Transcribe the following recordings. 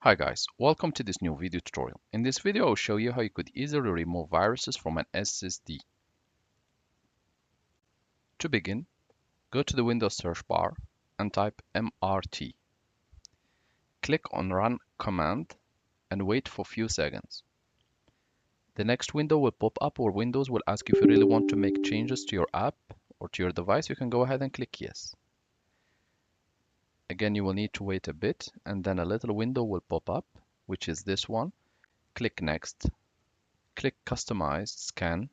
Hi guys, welcome to this new video tutorial. In this video, I'll show you how you could easily remove viruses from an SSD. To begin, go to the Windows search bar and type MRT. Click on Run command and wait for a few seconds. The next window will pop up where Windows will ask you if you really want to make changes to your app or to your device. You can go ahead and click yes. Again, you will need to wait a bit and then a little window will pop up, which is this one. Click next. Click Customize Scan.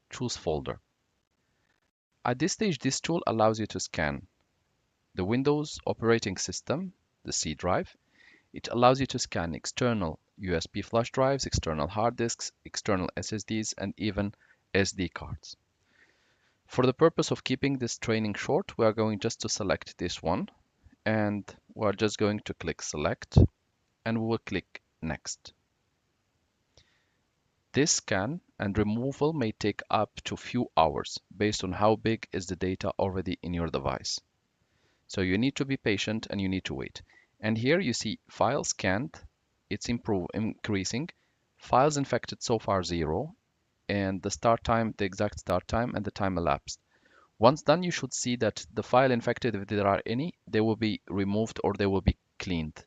Choose Folder. At this stage, this tool allows you to scan the Windows operating system, the C drive. It allows you to scan external USB flash drives, external hard disks, external SSDs, and even SD cards. For the purpose of keeping this training short, we are going just to select this one, and we're just going to click Select, and we will click Next. This scan and removal may take up to a few hours based on how big is the data already in your device. So you need to be patient and you need to wait. And here you see files scanned, it's increasing. Files infected so far 0, and the start time, the exact start time, and the time elapsed. Once done, you should see that the file infected, if there are any, they will be removed or they will be cleaned.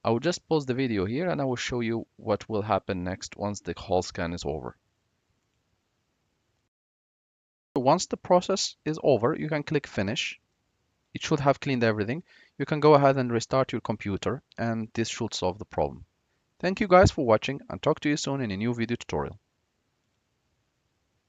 I will just pause the video here and I will show you what will happen next once the whole scan is over. Once the process is over, you can click Finish. It should have cleaned everything. You can go ahead and restart your computer, and this should solve the problem. Thank you guys for watching, and talk to you soon in a new video tutorial.